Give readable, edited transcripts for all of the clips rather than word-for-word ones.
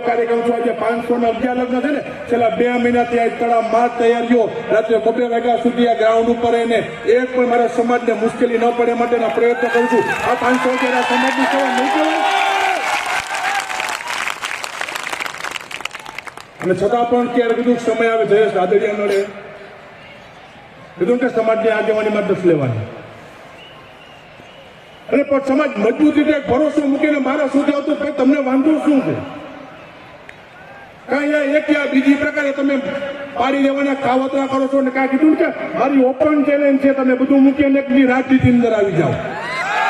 કાર્યક્રમ છું. આજે 511 લગ્ન છે ને છેલ્લા 2 મહિનાથી આ તડામાર તૈયારીઓ રાત્રે 2 વાગ્યા સુધી આ ગ્રાઉન્ડ ઉપર એને એક પણ મારા સમાજને મુશ્કેલી ન પડે માટેના પ્રયત્ન કરું છું. આ 511 સમાજની સેવા નહીં કહેવાય? અને છતાં પણ ક્યારે કીધું સમય આવે જયેશ રાદડિયા મળે કીધું કે સમાજની આગેવાની માટે લેવાની. અને પણ સમાજ મજબૂત રીતે ભરોસો મૂકીને મારા સુધી આવતો તમને વાંધો શું છે? કાંઈ એક બીજી પ્રકારે તમે પાડી લેવાના કાવતરા કરો છો ને કાંઈ કીધું કે મારી ઓપન ચેલેન્જ છે, તમે બધું મૂકીને એકની રાજનીતિ અંદર આવી જાઓ.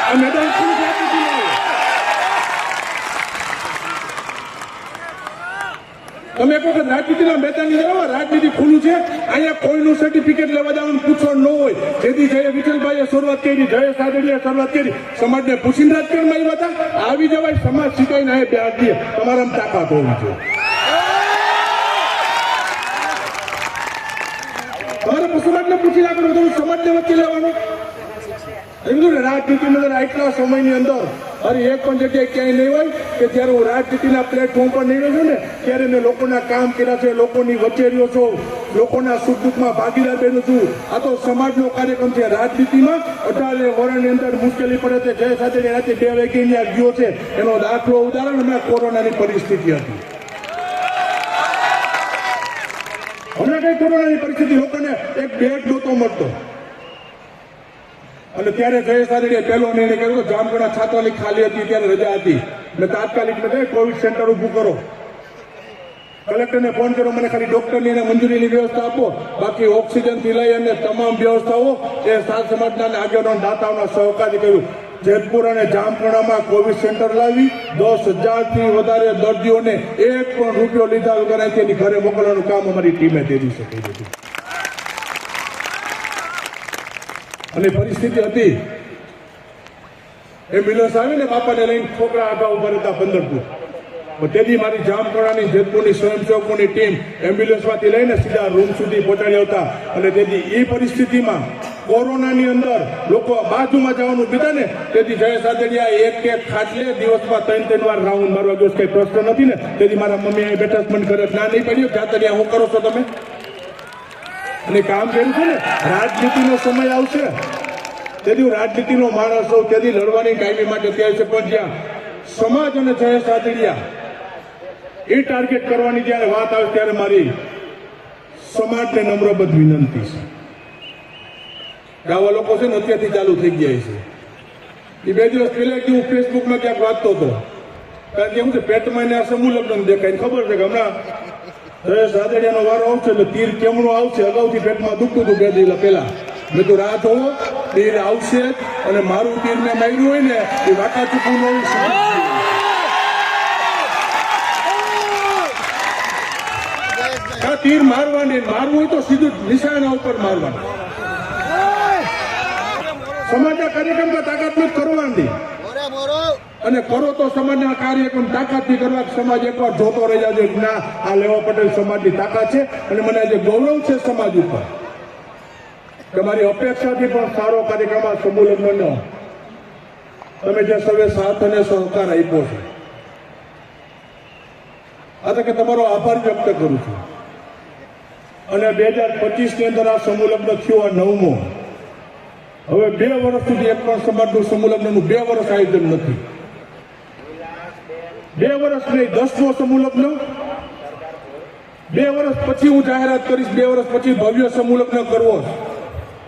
આ મેદાન શું છે? તમે એક વખત રાજનીતિના મેદાનની જાઓ. રાજનીતિ ખુલ્લું છે. અહીંયા કોઈનું સર્ટિફિકેટ લેવા જવાનું પૂછવાનું ન હોય. જેથી જય વિઠ્ઠલભાઈએ શરૂઆત કરી, જયેશ રાદડિયાએ શરૂઆત કરી, સમાજને પૂછીને રાજકારણમાં આવ્યા હતા. આવી જવાય સમાજ શીખાઈને આ બે હાથ દે. તમારામાં તાકાત હોવી જોઈએ. તમારે સમાજને પૂછી રાખવાનું, તમે સમાજને વચ્ચે લેવાનું. રાજનીતિની અંદર આટલા સમયની અંદર અરે એક પણ જગ્યાએ ક્યાંય નહીં હોય કે જ્યારે હું રાજનીતિના પ્લેટફોર્મ પર નહીં રહ્યો છું ને ત્યારે મેં લોકોના કામ કર્યા છે, લોકોની વચ્ચે રહ્યો છું, લોકોના સુખ દુઃખમાં ભાગીદાર બન્યો છું. આ તો સમાજનો કાર્યક્રમ છે. રાજનીતિમાં 18 વર્ષની અંદર મુશ્કેલી પડે છે. જય સાથે રાતે 2 વાગે ત્યાં ગયો છે એનો દાખલો ઉદાહરણ હમણાં કોરોનાની પરિસ્થિતિ હતી. હમણાં કઈ કોરોનાની પરિસ્થિતિ લોકોને એક બેડ નહોતો મળતો અને ત્યારે જયેશ રાદડિયાએ પહેલો નિર્ણય કર્યો. જામગઢના છાત્રાલય ખાલી હતી, ત્યારે રજા હતી. મેં તાત્કાલિક કોવિડ સેન્ટર ઊભું કરો. કલેક્ટરને ફોન કર્યો, મને ખાલી ડોક્ટરની અને મંજૂરીની વ્યવસ્થા આપો, બાકી ઓક્સિજનથી લઈ અને તમામ વ્યવસ્થાઓ એ સાત સમાજના આગેવાનો દાતાઓના સહકારથી કર્યું. જેતપુર અને જામખંડામાં કોવિડ સેન્ટર લાવી 10,000થી વધારે દર્દીઓને એક પણ રૂપિયો લીધા વગર તેની ઘરે મોકલવાનું કામ અમારી ટીમે તેજી શકી હતી. અને પરિસ્થિતિ હતી એમ્બ્યુલન્સ આવીને બાપાને લઈને છોકરા આગળ ઉભા રહેતા 15 ફૂટ. તેથી મારી જામખંડાની જેતપુરની સ્વયંસેવકોની ટીમ એમ્બ્યુલન્સમાંથી લઈને સીધા રૂમ સુધી પહોંચાડી આવતા. અને તેથી એ પરિસ્થિતિમાં કોરોનાની અંદર લોકો બાજુમાં જવાનું બીતા ને તેથી જયેશ રાદડિયા એક ખાટલે દિવસમાં 3 વાર રાઉન્ડ મારવા ગયો. કઈ પ્રશ્ન નથી ને. તેથી મારા મમ્મી અહીં બેઠા મને ઘરે ના નહીં પડ્યું જાતડિયા હું કરો છો તમે અને કામ કર્યું છે ને. રાજનીતિનો સમય આવશે તેથી રાજનીતિનો માણસ હોઉં, તેથી લડવાની કાયમી માટે ત્યાં છે. પણ જ્યાં સમાજ અને જયેશ રાદડિયા એ ટાર્ગેટ કરવાની જયારે વાત આવે ત્યારે મારી સમાજને નમ્રબદ્ધ વિનંતી છે. આવા લોકો છે ને અત્યારથી ચાલુ થઈ ગયા છે. એ 2 દિવસ પહેલા હું ફેસબુકમાં ક્યાંક વાંચતો હતો. કારણ કે શું છે પેટમાં આ સમૂહ લગ્ન દેખાય ખબર છે કે હમણાં જયેશ રાદડિયાનો વારો આવશે એટલે તીર કેમનો આવશે. અગાઉથી પેટમાં દુખતું હતું 2 દિવસ પહેલા. મેં તો રાહ જોવો તીર આવશે અને મારું તીર મેં માર્યું હોય ને એ વાટા ચૂકવું નહીં. તીર મારવાની મારવું હોય તો સીધું નિશાના ઉપર મારવાનું. સમાજના કાર્યક્રમમાં તાકાત કરવાની અને કરો તો સમાજના કાર્યક્રમ તાકાતથી કરવા. સમાજ એકવાર જોતો રહી જાય ના આ લેવા પટેલ સમાજની તાકાત છે. અને મને આજે ગૌરવ છે સમાજ ઉપર તમારી અપેક્ષાથી પણ સારો કાર્યક્રમ આ સમૂહ લગ્નનો તમે જે સર્વે સાથ અને સહકાર આપ્યો છે. આ તો કે તમારો આભાર વ્યક્ત કરું છું. અને 2025 ની અંદર આ સમૂહ લગ્ન થયું આ 9મો. હવે 2 વર્ષ સુધી એક પણ સમાજનું સમૂહ લગ્નનું 2 વર્ષ આયોજન નથી. 2 વર્ષ નહીં 10મો સમૂહ લગ્ન. 2 વર્ષ પછી હું જાહેરાત કરીશ. 2 વર્ષ પછી ભવ્ય સમૂહ લગ્ન કરવો.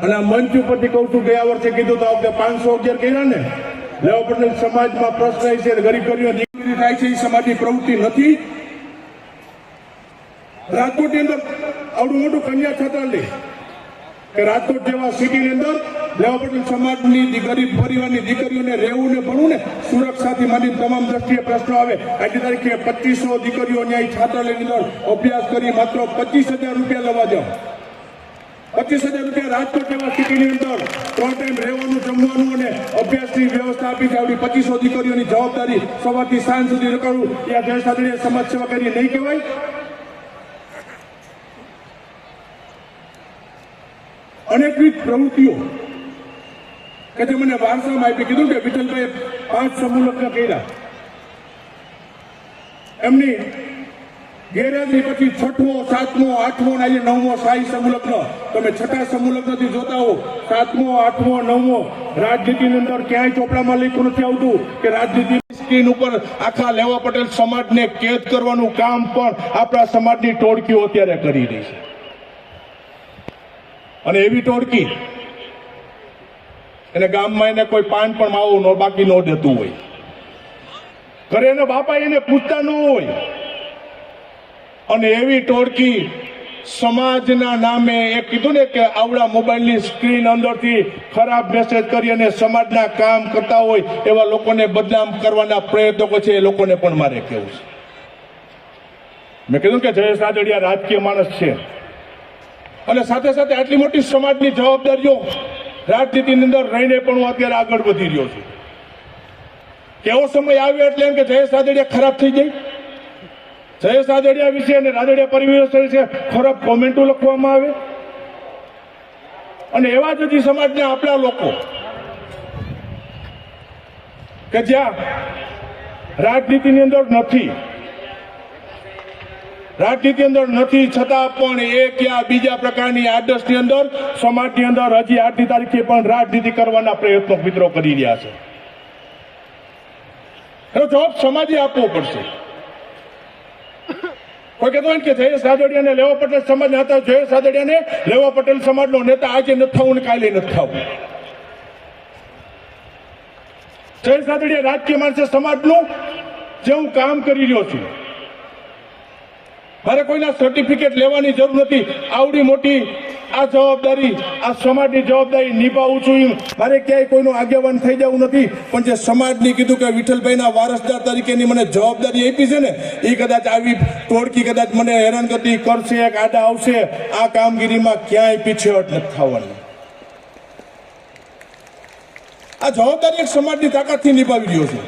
અને આ મંચ ઉપરથી કહું છું ગયા વર્ષે કીધું તો આ વખતે 511 કર્યા ને. લેવા પટેલ સમાજમાં પ્રશ્ન છે ગરીબ ગરીબો દીકરી થાય છે એ સમાજની પ્રવૃત્તિ નથી. રાજકોટની અંદર આવડું મોટું કન્યા છાત્રાલય કે રાજકોટ જેવા સિટીની અંદર લેવા પટેલ સમાજની ગરીબ પરિવારની દીકરીઓને રહેવું ને ભણવું ને સુરક્ષાથી માંડી તમામ દ્રષ્ટિએ પ્રશ્નો આવે. આજની તારીખે 2500 દીકરીઓ ન્યાય છાત્રાલયની અંદર અભ્યાસ કરી માત્ર 25,000 રૂપિયા લેવા જાઓ. 25,000 રૂપિયા રાજકોટ જેવા સિટીની અંદર 3 ટાઈમ રહેવાનું જમવાનું અને અભ્યાસની વ્યવસ્થા આપી છે. આવડી 2500 દીકરીઓની જવાબદારી સવારથી સાંજ સુધી કરવું ત્યાં જયેશ રાદડિયાએ સમાજ સેવા કરી નહીં કહેવાય? અનેકવિધ પ્રવૃત્તિઓ કે જે મને વારસામાં આપી. કીધું કે વિઠ્ઠલભાઈએ 5 સમૂહ લગ્ન કર્યા. એમની ગેરહાજરી પછી 6મો 7મો 8મો અને આજે 9મો સ્થાયી સમૂહલગ્ન. તમે છઠ્ઠા સમૂહલગ્નથી જોતા હો 7મો 8મો 9મો રાજનીતિની અંદર ક્યાંય ચોપડામાં લખ્યું નથી આવતું કે રાજનીતિ સ્ક્રીન ઉપર આખા લેવા પટેલ સમાજને કેદ કરવાનું કામ પણ આપણા સમાજની ટોળકીઓ અત્યારે કરી રહી છે. અને એવી ટોળકી એને ગામમાં એને કોઈ પાન પણ માવો બાકી ન દેતું હોય, ઘરે એના બાપા એને પૂછતા ન હોય, અને એવી ટોળકી સમાજના નામે એ કીધું ને કે આવડા મોબાઈલની સ્ક્રીન અંદરથી ખરાબ મેસેજ કરી અને સમાજના કામ કરતા હોય એવા લોકોને બદનામ કરવાના પ્રયત્નો છે. એ લોકોને પણ મારે કહેવું છે. મેં કીધું કે જયેશ રાદડિયા રાજકીય માણસ છે અને સાથે સાથે આટલી મોટી સમાજની જવાબદારીઓ રાજનીતિની અંદર રહીને પણ હું અત્યારે આગળ વધી રહ્યો છું. કેવો સમય આવ્યો એટલે એમ કે જયેશ રાદડિયા ખરાબ થઈ જાય, જયેશ રાદડિયા વિશે અને રાદડિયા પરિવાર વિશે ખરાબ કોમેન્ટો લખવામાં આવે, અને એવા જ હજી સમાજના આપણા લોકો કે જ્યાં રાજનીતિની અંદર નથી, રાજનીતિ અંદર નથી છતાં પણ એક યા બીજા પ્રકારની આદર્શની અંદર સમાજની અંદર હજી આજની તારીખે પણ રાજનીતિ કરવાના પ્રયત્નો મિત્રો કરી રહ્યા છે. એનો જવાબ સમાજે આપવો પડશે. કોઈ કહેતો હોય કે જયેશ રાદડિયાને લેવા પટેલ સમાજના હતા, જયેશ રાદડિયાને લેવા પટેલ સમાજનો નેતા આજે નથી થવું ને કાલે નથી થવું. જયેશ રાદડિયા રાજકીય માણસે સમાજનું જે હું કામ કરી રહ્યો છું, મારે કોઈના સર્ટિફિકેટ લેવાની જરૂર નથી. આવડી મોટી આ જવાબદારી, આ સમાજની જવાબદારી નિભાવું છું. મારે ક્યાંય કોઈનું આગેવાન થઈ જવું નથી, પણ જે સમાજની કીધું કે વિઠ્ઠલભાઈના વારસદાર તરીકેની મને જવાબદારી આપી છે ને, એ કદાચ આવી ટોળકી કદાચ મને હેરાનગતિ કરશે, આડા આવશે, આ કામગીરીમાં ક્યાંય પીછેહટ નથી થવાની. આ જવાબદારી એક સમાજની તાકાતથી નિભાવી રહ્યો છું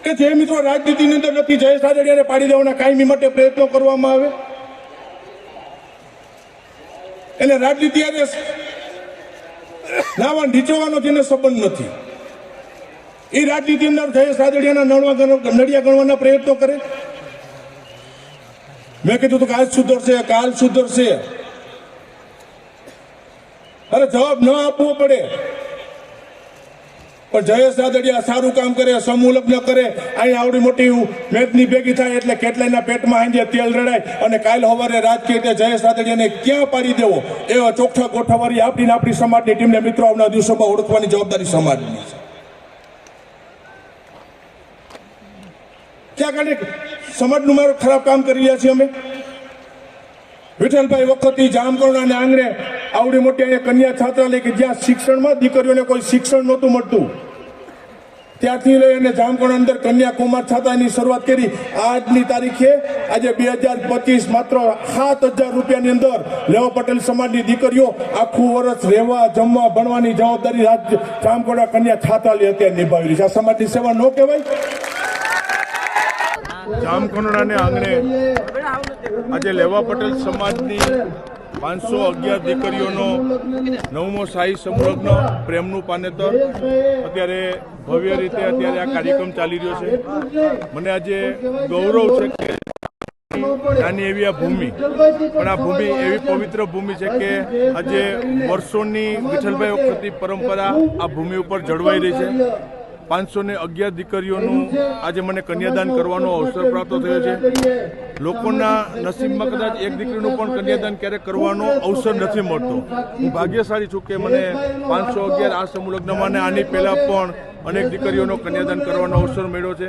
કે જે મિત્રો રાજનીતિની અંદર નથી, જયેશ રાદડિયાને પાડી દેવાના કાયમી માટે પ્રયત્નો કરવામાં આવે, એને રાજનીતિ આજે લાવવા નીચોવાનો જેને સંબંધ નથી, એ રાજનીતિ અંદર જયેશ રાદડિયાના નડિયા ગણવાના પ્રયત્નો કરે. મેં કીધું કે આજ સુધરશે, કાલ સુધરશે. અરે જવાબ ન આપવો પડે, પણ જયેશ રાદડિયા સારું કામ કરે, સમૂહ લગ્ન કરે, અહીં આવડી મોટી મેદની ભેગી થાય એટલે કેટલાયના પેટમાં હાંજે તેલ રડાય, અને કાલ સવારે રાજકીય રીતે જયેશ રાદડિયાને ક્યાં પાડી દેવો એવા ચોખ્ઠા ગોઠવવાની આપણી સમાજની ટીમને મિત્રો આવનાર દિવસોમાં ઓળખવાની જવાબદારી સમાજની છે. ક્યાં કાલે સમાજનું મારું ખરાબ કામ કરી રહ્યા છીએ અમે. વિઠ્ઠલભાઈ વખતથી જામકરણા અને આંગણે આવડી મોટી અહીંયા કન્યા છાત્રાલય કે જ્યાં શિક્ષણમાં દીકરીઓને કોઈ શિક્ષણ નહોતું મળતું, ત્યારથી લઈ અને જામકરણા અંદર કન્યાકુમાર છાત્રાલયની શરૂઆત કરી. આજની તારીખે આજે 2025 માત્ર 7,000 રૂપિયાની અંદર લેવા પટેલ સમાજની દીકરીઓ આખું વર્ષ રહેવા, જમવા, ભણવાની જવાબદારી જામકરણા કન્યા છાત્રાલય અત્યારે નિભાવી રહી છે. આ સમાજની સેવા ન કહેવાય? જામકરણાને આંગણે આજે લેવા પટેલ સમાજની 511 દીકરીઓનો 9મો શાહી સમૂહલગ્ન પ્રેમનું પાનેતર અત્યારે ભવ્ય રીતે અત્યારે આ કાર્યક્રમ ચાલી રહ્યો છે. મને આજે ગૌરવ છે કે નાની એવી આ ભૂમિ, પણ આ ભૂમિ એવી પવિત્ર ભૂમિ છે કે આજે વર્ષોની વિઠ્ઠલભાઈ વખતની પરંપરા આ ભૂમિ ઉપર જળવાઈ રહી છે. 511 દીકરીઓનું આજે મને કન્યાદાન કરવાનો અવસર પ્રાપ્ત થયો છે. લોકોના નસીબમાં કદાચ એક દીકરીનું પણ કન્યાદાન ક્યારેક કરવાનો અવસર નથી મળતો. હું ભાગ્યશાળી છું કે મને 511 આ સમૂહ લગ્નમાં અને આની પહેલાં પણ અનેક દીકરીઓનો કન્યાદાન કરવાનો અવસર મળ્યો છે.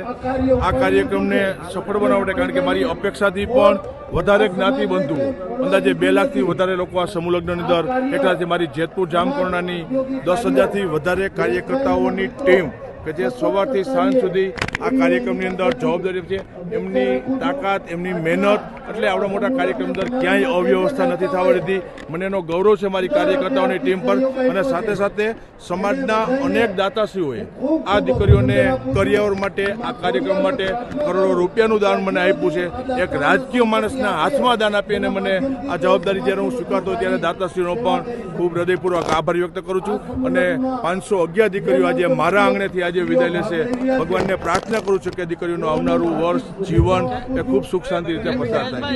આ કાર્યક્રમને સફળ બનાવવા માટે, કારણ કે મારી અપેક્ષાથી પણ વધારે જ્ઞાતિ બંધુઓ, અંદાજે 2 લાખથી વધારે લોકો આ સમૂહ લગ્નની અંદર એકઠા છે. મારી જેતપુર જામકરણાની 10,000થી વધારે કાર્યકર્તાઓની ટીમ કે જે સવારથી સાંજ સુધી આ કાર્યક્રમની અંદર જવાબદારી છે, એમની તાકાત, એમની મહેનત, એટલે આવડા મોટા કાર્યક્રમ અંદર ક્યાંય અવ્યવસ્થા નથી થવા દીધી. મને એનો ગૌરવ છે મારી કાર્યકર્તાઓની ટીમ પર. અને સાથે સાથે સમાજના અનેક દાતાશ્રીઓએ આ દીકરીઓને કરિયર માટે, આ કાર્યક્રમ માટે કરોડો રૂપિયાનું દાન મને આપ્યું છે. એક રાજકીય માણસના હાથમાં દાન આપી અને મને આ જવાબદારી જ્યારે હું સ્વીકારતો ત્યારે દાતાશ્રીનો પણ ખૂબ હૃદયપૂર્વક આભાર વ્યક્ત કરું છું. અને 511 દીકરીઓ આજે મારા આંગણેથી આજે વિદાય લેશે. ભગવાનને પ્રાર્થના કરું છું કે દીકરીઓનું આવનારું વર્ષ જીવન એ ખૂબ સુખ શાંતિ રીતે પસાર થાય.